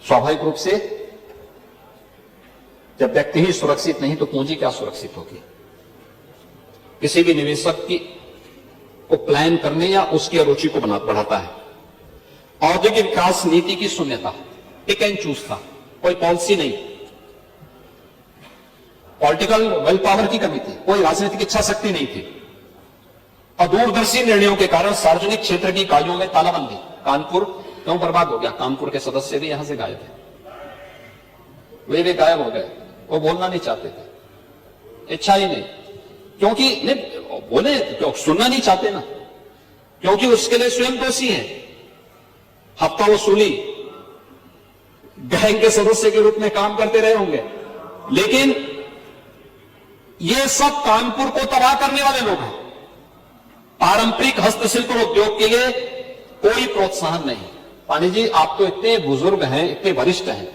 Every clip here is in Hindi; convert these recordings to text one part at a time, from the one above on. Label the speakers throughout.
Speaker 1: स्वाभाविक रूप से जब व्यक्ति ही सुरक्षित नहीं तो पूंजी क्या सुरक्षित होगी। किसी भी निवेशक की को प्लान करने या उसकी रुचि को बढ़ाता है। औद्योगिक विकास नीति की शून्यता, टिक एंड चूज था, कोई पॉलिसी नहीं। पॉलिटिकल विल पावर की कमी थी, कोई राजनीतिक इच्छा शक्ति नहीं थी। और दूरदर्शी निर्णयों के कारण सार्वजनिक क्षेत्र की इकाइयों में तालाबंदी। कानपुर क्यों बर्बाद हो गया? कानपुर के सदस्य भी यहां से गायब थे, वे भी गायब हो गए। वो बोलना नहीं चाहते थे, इच्छा ही नहीं, क्योंकि नहीं बोले क्यों, सुनना नहीं चाहते ना, क्योंकि उसके लिए स्वयं दोषी है। हफ्ता वसूली गैंग के सदस्य के रूप में काम करते रहे होंगे, लेकिन ये सब कानपुर को तबाह करने वाले लोग हैं। पारंपरिक हस्तशिल्प उद्योग के लिए कोई प्रोत्साहन नहीं। पानी जी, आप तो इतने बुजुर्ग हैं, इतने वरिष्ठ हैं,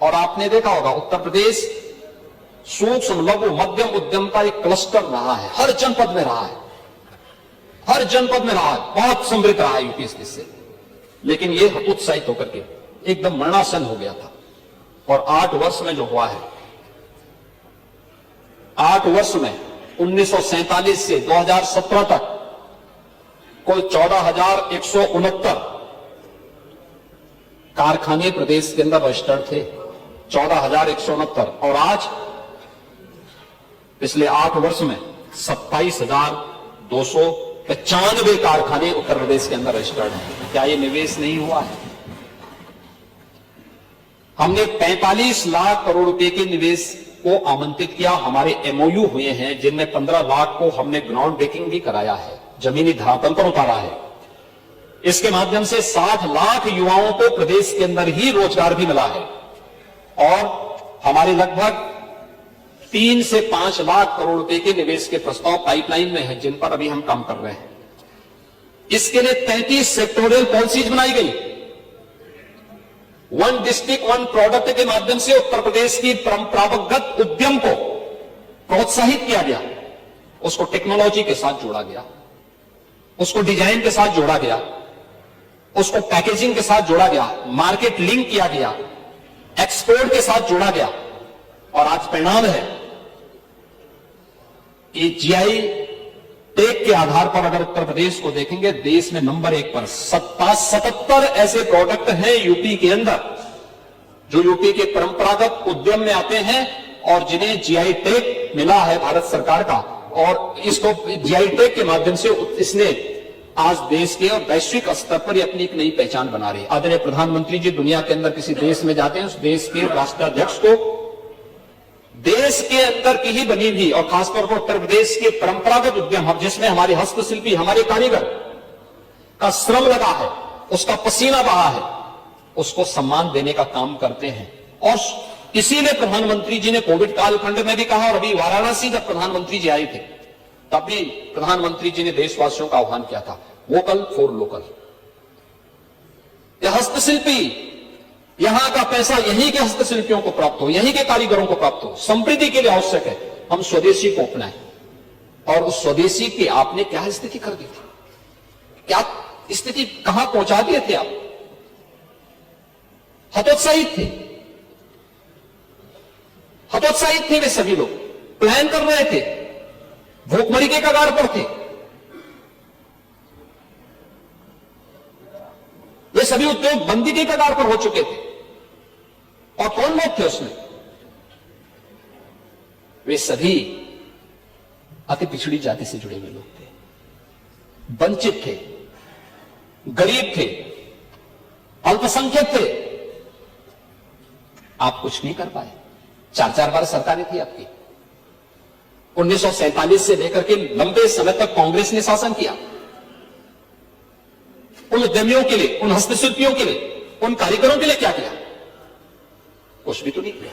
Speaker 1: और आपने देखा होगा उत्तर प्रदेश सूक्ष्म लघु मध्यम उद्यम का एक क्लस्टर रहा है, हर जनपद में रहा है, हर जनपद में रहा है, बहुत समृद्ध रहा है यूपी से। लेकिन ये हतोत्साहित होकर के एकदम मरणासन हो गया था। और 8 वर्ष में जो हुआ है, 8 वर्ष में 1947 से 2017 तक कुल 14,169 कारखाने प्रदेश के अंदर रजिस्टर्ड थे, 14,169। और आज पिछले 8 वर्ष में 27,295 कारखाने उत्तर प्रदेश के अंदर रजिस्टर्ड हैं। क्या ये निवेश नहीं हुआ है? हमने 45 लाख करोड़ रुपए के निवेश को आमंत्रित किया। हमारे एमओयू हुए हैं, जिनमें 15 लाख को हमने ग्राउंड ब्रेकिंग भी कराया है, जमीनी धरातल पर उतारा है। इसके माध्यम से 60 लाख युवाओं को प्रदेश के अंदर ही रोजगार भी मिला है। और हमारे लगभग 3 से 5 लाख करोड़ रुपए के निवेश के प्रस्ताव पाइपलाइन में हैं, जिन पर अभी हम काम कर रहे हैं। इसके लिए 33 सेक्टोरियल पॉलिसीज बनाई गई। 1 डिस्ट्रिक्ट 1 प्रोडक्ट के माध्यम से उत्तर प्रदेश की परंपरागत उद्यम को प्रोत्साहित किया गया, उसको टेक्नोलॉजी के साथ जोड़ा गया, उसको डिजाइन के साथ जोड़ा गया, उसको पैकेजिंग के साथ जोड़ा गया, मार्केट लिंक किया गया, एक्सपोर्ट के साथ जोड़ा गया। और आज परिणाम है कि जीआई टेक के आधार पर अगर उत्तर प्रदेश को देखेंगे, देश में नंबर 1 पर 77 ऐसे प्रोडक्ट हैं यूपी के अंदर जो यूपी के परंपरागत उद्यम में आते हैं और जिन्हें जीआई टेक मिला है भारत सरकार का। और इसको जीआई टेक के माध्यम से इसने आज देश के और वैश्विक स्तर पर अपनी एक नई पहचान बना रही है। आदरणीय प्रधानमंत्री जी दुनिया के अंदर किसी देश में जाते हैं, उस देश के राष्ट्राध्यक्ष को देश के अंदर की ही बनी हुई और खासतौर पर उत्तर प्रदेश के परंपरागत उद्यम, जिसमें हमारे हस्तशिल्पी, हमारे कारीगर का श्रम लगा है, उसका पसीना बहा है, उसको सम्मान देने का काम करते हैं। और इसीलिए प्रधानमंत्री जी ने कोविड कालखंड में भी कहा, और अभी वाराणसी जब प्रधानमंत्री जी आए थे तब भी प्रधानमंत्री जी ने देशवासियों का आह्वान किया था, वोकल फॉर लोकल। यह हस्तशिल्पी, यहां का पैसा यहीं के हस्तशिल्पियों को प्राप्त हो, यहीं के कारीगरों को प्राप्त हो, समृद्धि के लिए आवश्यक है हम स्वदेशी को अपनाएं। और उस स्वदेशी की आपने क्या स्थिति कर दी थी, क्या स्थिति कहां पहुंचा दिए थे आप? हतोत्साहित थे, हतोत्साहित थे वे सभी लोग, प्लान कर रहे थे, भूखमरी के कगार पर थे। वे सभी उद्योग बंदी के कगार पर हो चुके थे। और कौन लोग थे उसमें? वे सभी अति पिछड़ी जाति से जुड़े हुए लोग थे, वंचित थे, गरीब थे, अल्पसंख्यक थे। आप कुछ नहीं कर पाए। 4 बार सरकारें थी आपकी। 1947 से लेकर के लंबे समय तक कांग्रेस ने शासन किया। उन उद्यमियों के लिए, उन हस्तशिल्पियों के लिए, उन कारीगरों के लिए क्या किया? कुछ भी तो नहीं किया।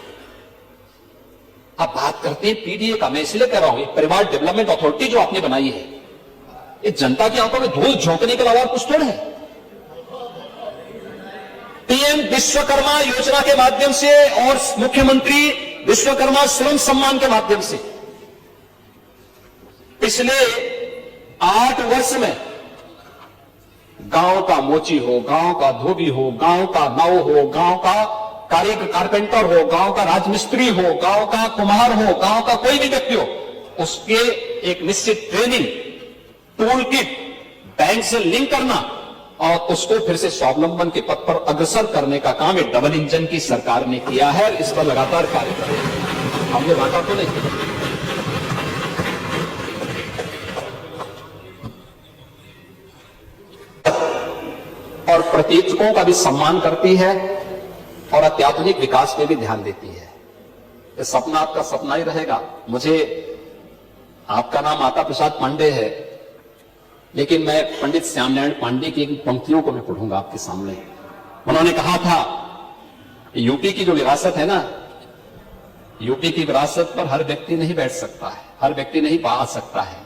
Speaker 1: आप बात करते हैं पीडीए का, मैं इसलिए कह रहा हूं, परिवार डेवलपमेंट अथॉरिटी जो आपने बनाई है, ये जनता की आंखों में धूल झोंकने के अलावा कुछ थोड़ा है। पीएम विश्वकर्मा योजना के माध्यम से और मुख्यमंत्री विश्वकर्मा श्रम सम्मान के माध्यम से पिछले 8 वर्ष में गांव का मोची हो, गांव का धोबी हो, गांव का नाव हो, गांव का कारपेंटर हो, गांव का राजमिस्त्री हो, गांव का कुम्हार हो, गांव का कोई भी व्यक्ति हो, उसके एक निश्चित ट्रेनिंग टूल किट बैंक से लिंक करना और उसको फिर से स्वावलंबन के पथ पर अग्रसर करने का काम एक डबल इंजन की सरकार ने किया है। इस पर लगातार कार्य कर रहे हैं। हमने बांटा तो नहीं किया। और प्रतीकों का भी सम्मान करती है और अत्याधुनिक विकास पे भी ध्यान देती है। ये सपना आपका सपना ही रहेगा। मुझे आपका नाम आता प्रसाद पांडे है, लेकिन मैं पंडित श्यामनारायण पांडे की एक पंक्तियों को मैं पढ़ूंगा आपके सामने। उन्होंने कहा था, यूपी की जो विरासत है ना, यूपी की विरासत पर हर व्यक्ति नहीं बैठ सकता है, हर व्यक्ति नहीं पा सकता है।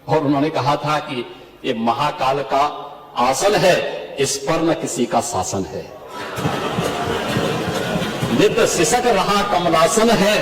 Speaker 1: और उन्होंने कहा था कि ये महाकाल का आसन है, इस पर न किसी का शासन है। नित्य सिसक रहा कमलासन है,